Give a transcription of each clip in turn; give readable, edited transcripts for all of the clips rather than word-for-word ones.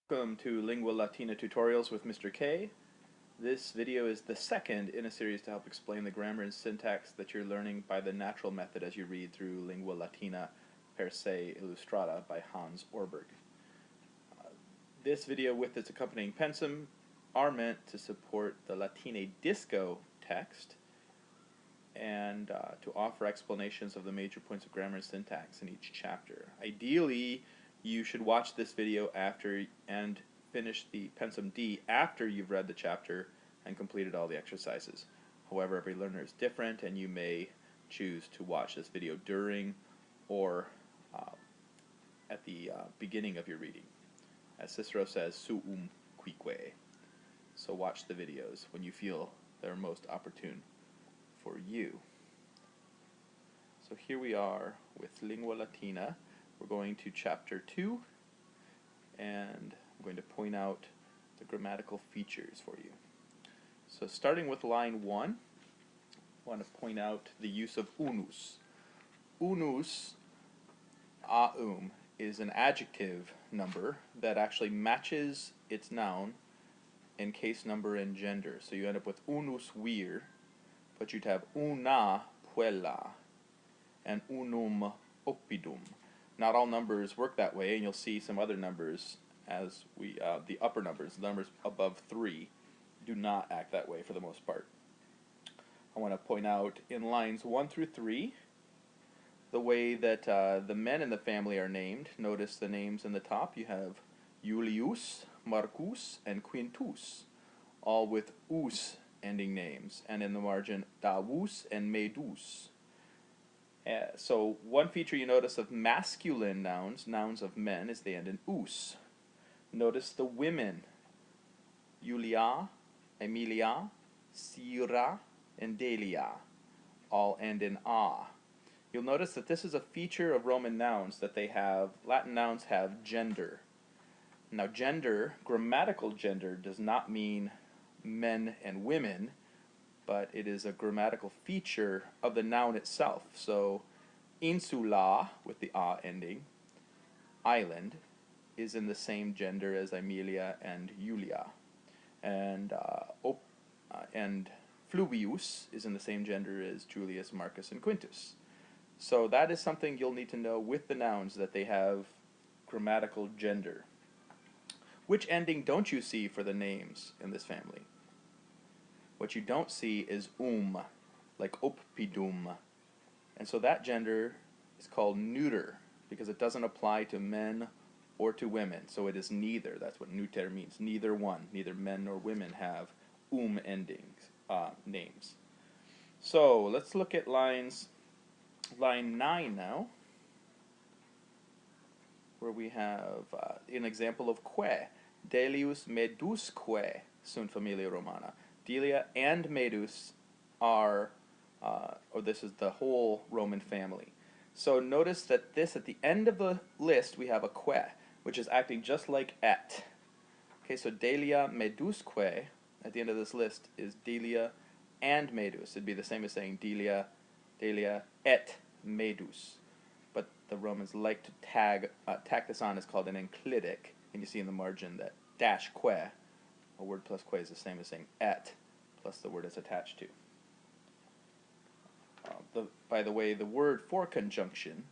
Welcome to Lingua Latina Tutorials with Mr. K. This video is the second in a series to help explain the grammar and syntax that you're learning by the natural method as you read through Lingua Latina per se Illustrata by Hans Orberg. This video with its accompanying Pensvm are meant to support the Latine Disco text and to offer explanations of the major points of grammar and syntax in each chapter. Ideally, you should watch this video after and finish the Pensvm D after you've read the chapter and completed all the exercises. However, every learner is different and you may choose to watch this video during or at the beginning of your reading. As Cicero says, suum cuique. So watch the videos when you feel they're most opportune for you. So here we are with Lingua Latina. We're going to chapter 2, and I'm going to point out the grammatical features for you. So starting with line 1, I want to point out the use of unus. Unus, aum, is an adjective number that actually matches its noun in case number and gender. So you end up with unus vir, but you'd have una puella and unum oppidum. Not all numbers work that way, and you'll see some other numbers as the upper numbers, the numbers above 3, do not act that way for the most part. I want to point out in lines 1 through 3 the way that the men in the family are named. Notice the names in the top. You have Julius, Marcus, and Quintus, all with us ending names, and in the margin Davus and Medus. So one feature you notice of masculine nouns, nouns of men, is they end in us. Notice the women, Julia, Emilia, Sira, and Delia, all end in a. You'll notice that this is a feature of Roman nouns, that they have, Latin nouns have gender. Now gender, grammatical gender, does not mean men and women, but it is a grammatical feature of the noun itself. So insula, with the a ending, island, is in the same gender as Amelia and Julia. And fluvius is in the same gender as Julius, Marcus, and Quintus. So that is something you'll need to know with the nouns, that they have grammatical gender. Which ending don't you see for the names in this family? What you don't see is like oppidum. And so that gender is called neuter, because it doesn't apply to men or to women. So it is neither. That's what neuter means. Neither one. Neither men nor women have endings, names. So let's look at line 9 now, where we have an example of que. Delius medusque sunt familia Romana. Delia and Medus are, or this is the whole Roman family. So notice that this, at the end of the list, we have a que, which is acting just like et. Okay, so Delia medusque, at the end of this list, is Delia and Medus. It'd be the same as saying Delia et Medus. But the Romans like to tack this on. It's called an enclitic, and you see in the margin that dash que, a word plus que, is the same as saying et plus the word it's attached to. By the way, the word for conjunction,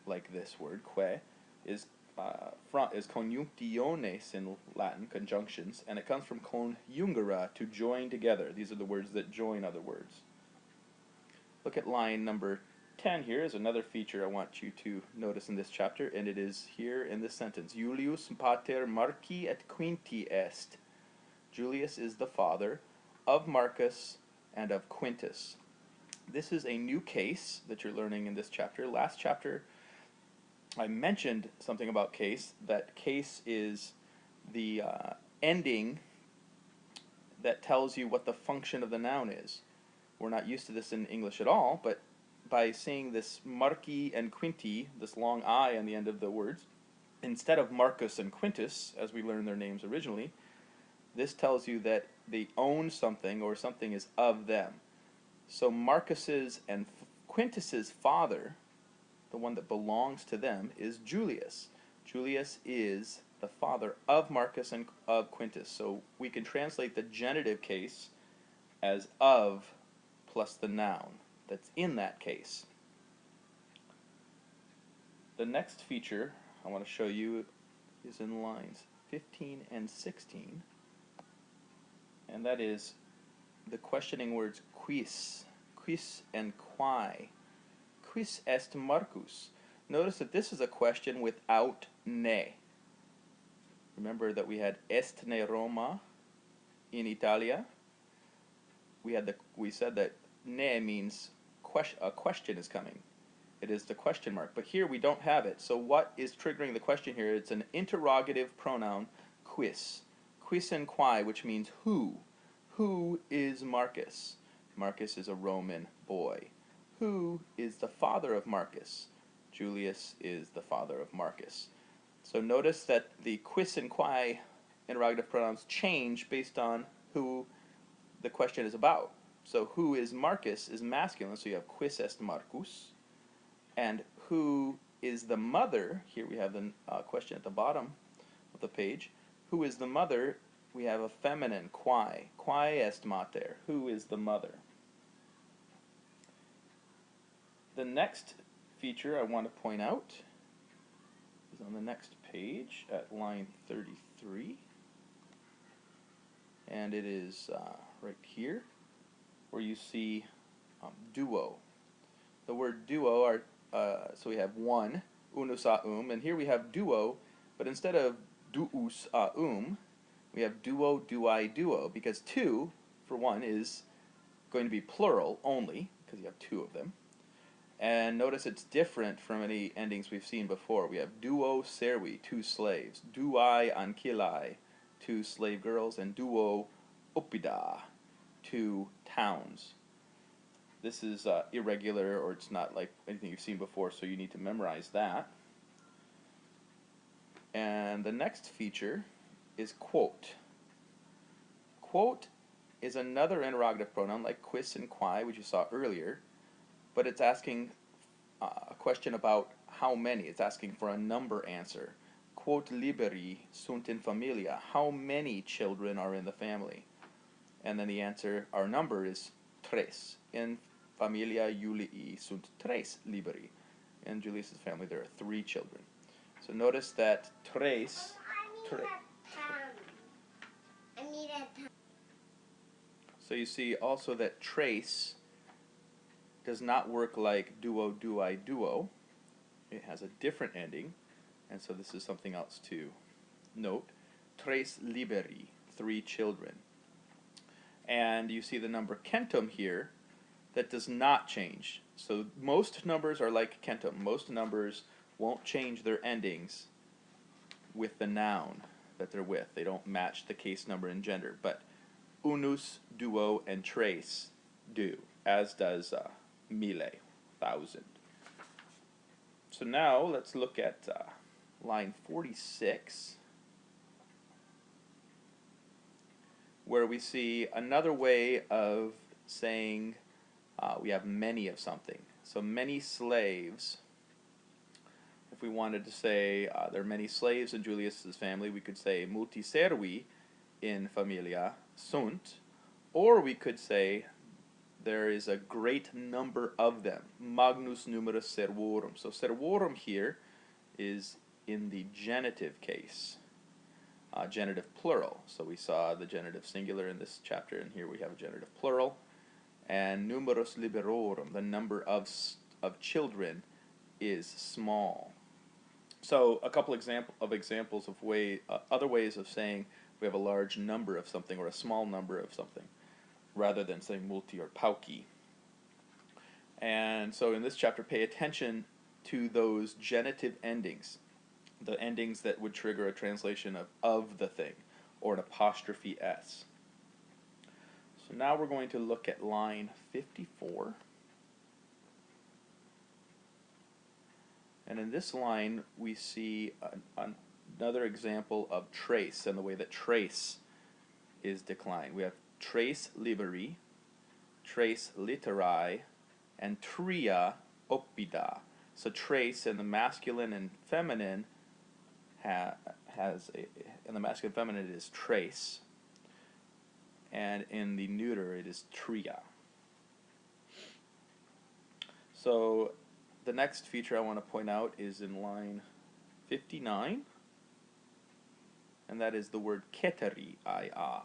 like this word, que, is conjunctiones in Latin, conjunctions, and it comes from conjungere, to join together. These are the words that join other words. Look at line number 10 here is another feature I want you to notice in this chapter, and it is here in this sentence. Julius pater Marci et Quinti est. Julius is the father of Marcus and of Quintus. This is a new case that you're learning in this chapter. Last chapter I mentioned something about case. That case is the ending that tells you what the function of the noun is. We're not used to this in English at all, but by seeing this Marci and Quinti, this long I on the end of the words, instead of Marcus and Quintus, as we learned their names originally, this tells you that they own something, or something is of them. So Marcus's and Quintus's father, the one that belongs to them, is Julius. Julius is the father of Marcus and of Quintus. So we can translate the genitive case as of plus the noun that's in that case. The next feature I want to show you is in lines 15 and 16, and that is the questioning words quis and quae. Quis est Marcus? Notice that this is a question without ne. Remember that we had est ne Roma in Italia. We said that ne means a question is coming. It is the question mark. But here we don't have it. So what is triggering the question here? It's an interrogative pronoun, quis. Quis and quae, which means who. Who is Marcus? Marcus is a Roman boy. Who is the father of Marcus? Julius is the father of Marcus. So notice that the quis and quae interrogative pronouns change based on who the question is about. So who is Marcus is masculine, so you have quis est Marcus. And who is the mother? Here we have the question at the bottom of the page. Who is the mother? We have a feminine, quae. Quae est mater. Who is the mother? The next feature I want to point out is on the next page at line 33. And it is right here where you see duo. The word duo are so we have one, unus a and here we have duo, but instead of duus a we have duo, duai, duo, because two, for one, is going to be plural only, because you have two of them. And notice it's different from any endings we've seen before. We have duo servi, two slaves, duai ancilai, two slave girls, and duo oppida, two towns. This is irregular, or it's not like anything you've seen before, so you need to memorize that. And the next feature is quote. Quote is another interrogative pronoun like quis and quae, which you saw earlier, but it's asking a question about how many. It's asking for a number answer. Quot liberi sunt in familia. How many children are in the family? And then the answer, our number, is tres. In familia Julii sunt tres liberi. In Julius's family there are 3 children. So notice that tres. So you see also that trace does not work like duo, duai, duo. It has a different ending, and so this is something else to note. Tres liberi, 3 children. And you see the number centum here that does not change. So most numbers are like centum. Most numbers won't change their endings with the noun that they're with. They don't match the case number and gender, but unus, duo, and tres do, as does mille, 1,000. So now let's look at line 46, where we see another way of saying we have many of something. So many slaves. If we wanted to say there are many slaves in Julius's family, we could say multi servi in familia sunt, or we could say there is a great number of them, magnus numerus servorum. So servorum here is in the genitive case, genitive plural. So we saw the genitive singular in this chapter, and here we have a genitive plural. And numerus liberorum, the number of children, is small. So a couple examples of other ways of saying we have a large number of something or a small number of something, rather than saying multi or pauci. And so in this chapter, pay attention to those genitive endings, the endings that would trigger a translation of the thing, or an apostrophe s. So now we're going to look at line 54. And in this line, we see another example of trace and the way that trace is declined. We have trace liberi, trace literae, and tria oppida. So trace in the masculine and feminine has in the masculine feminine it is trace, and in the neuter it is tria. So the next feature I want to point out is in line 59, and that is the word keteri, ia.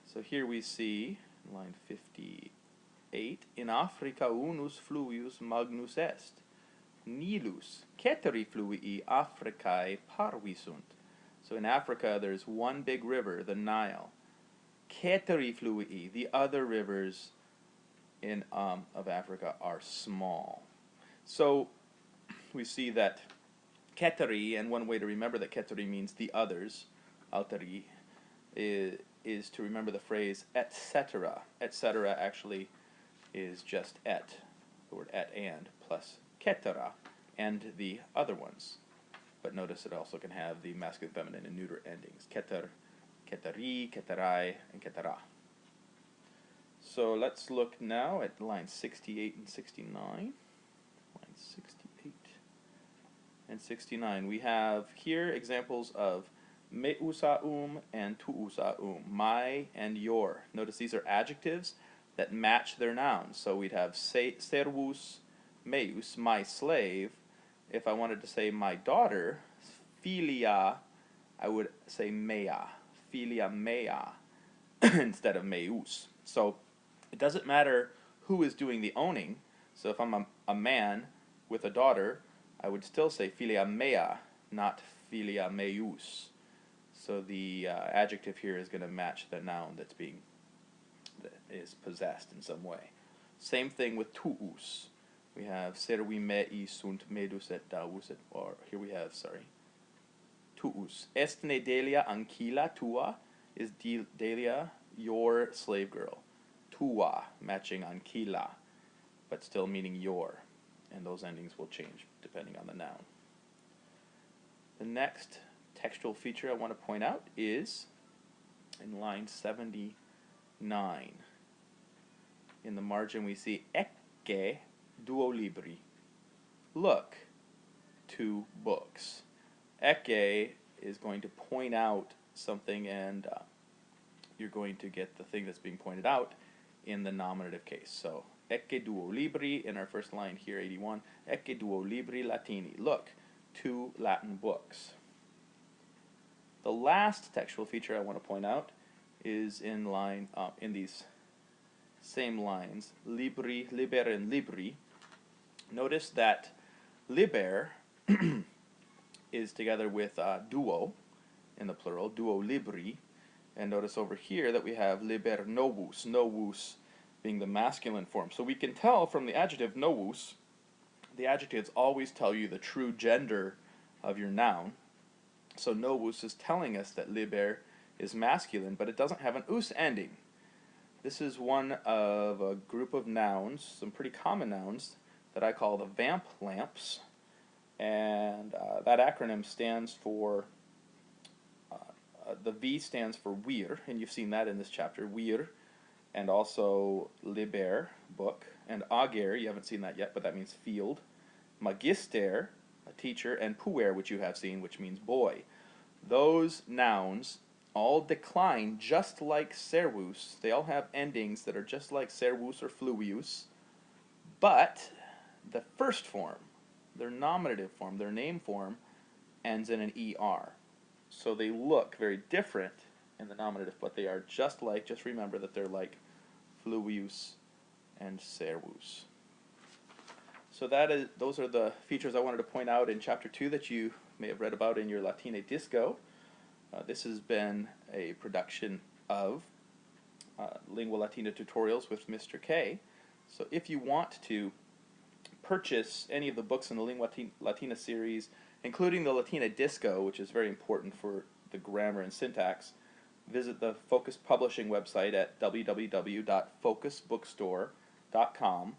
So here we see, in line 58, in Africa unus fluvius magnus est, nilus keteri fluvii Africae parvisunt. So in Africa there's one big river, the Nile. Keteri fluvii, the other rivers of Africa are small. So we see that keteri, and one way to remember that keteri means the others, alteri, is to remember the phrase etc. Etc. actually is just et, the word et and, plus ketera, and the other ones. But notice it also can have the masculine, feminine, and neuter endings. Keter, keteri, keterai, and ketera. So let's look now at lines 68 and 69. Lines 68 and 69. We have here examples of me usa and tu usa my and your. Notice these are adjectives that match their nouns. So we'd have servus meus, my slave. If I wanted to say my daughter, filia, I would say mea, filia mea, instead of meus. So it doesn't matter who is doing the owning. So if I'm a man with a daughter, I would still say filia mea, not filia meus. So the adjective here is going to match the noun that is possessed in some way. Same thing with tuus. We have servi mei sunt medus et davus et, or here we have, tuus. Estne Delia ancilla tua, is Delia your slave girl. Tua, matching ancilla, but still meaning your. And those endings will change depending on the noun. The next textual feature I want to point out is in line 79. In the margin we see ecce duo libri. Look, 2 books. Ecce is going to point out something, and you're going to get the thing that's being pointed out in the nominative case. So ecce duo libri in our first line here, 81. Ecce duo libri latini. Look, 2 Latin books. The last textual feature I want to point out is in line in these same lines, libri, liber, and libri. Notice that liber is together with duo in the plural, duo libri, and notice over here that we have liber novus, novus being the masculine form. So we can tell from the adjective novus, the adjectives always tell you the true gender of your noun. So novus is telling us that liber is masculine, but it doesn't have an us ending. This is one of a group of nouns, some pretty common nouns, that I call the vamp lamps. And that acronym stands for, the V stands for wir, and you've seen that in this chapter, wir, and also liber, book, and ager, you haven't seen that yet, but that means field, magister, a teacher, and puer, which you have seen, which means boy. Those nouns all decline just like servus. They all have endings that are just like servus or fluvius, but the first form, their nominative form, their name form, ends in an ER. So they look very different in the nominative, but they are just remember that they're like fluvius and servus. So those are the features I wanted to point out in Chapter 2 that you may have read about in your Latine Disco. This has been a production of Lingua Latina Tutorials with Mr. K. So if you want to purchase any of the books in the Lingua Latina series, including the Latina Disco, which is very important for the grammar and syntax, visit the Focus Publishing website at www.focusbookstore.com.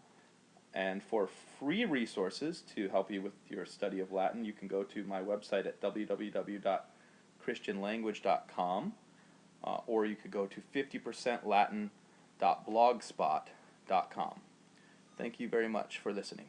And for free resources to help you with your study of Latin, you can go to my website at www.christianlanguage.com, or you could go to 50percentlatin.blogspot.com. Thank you very much for listening.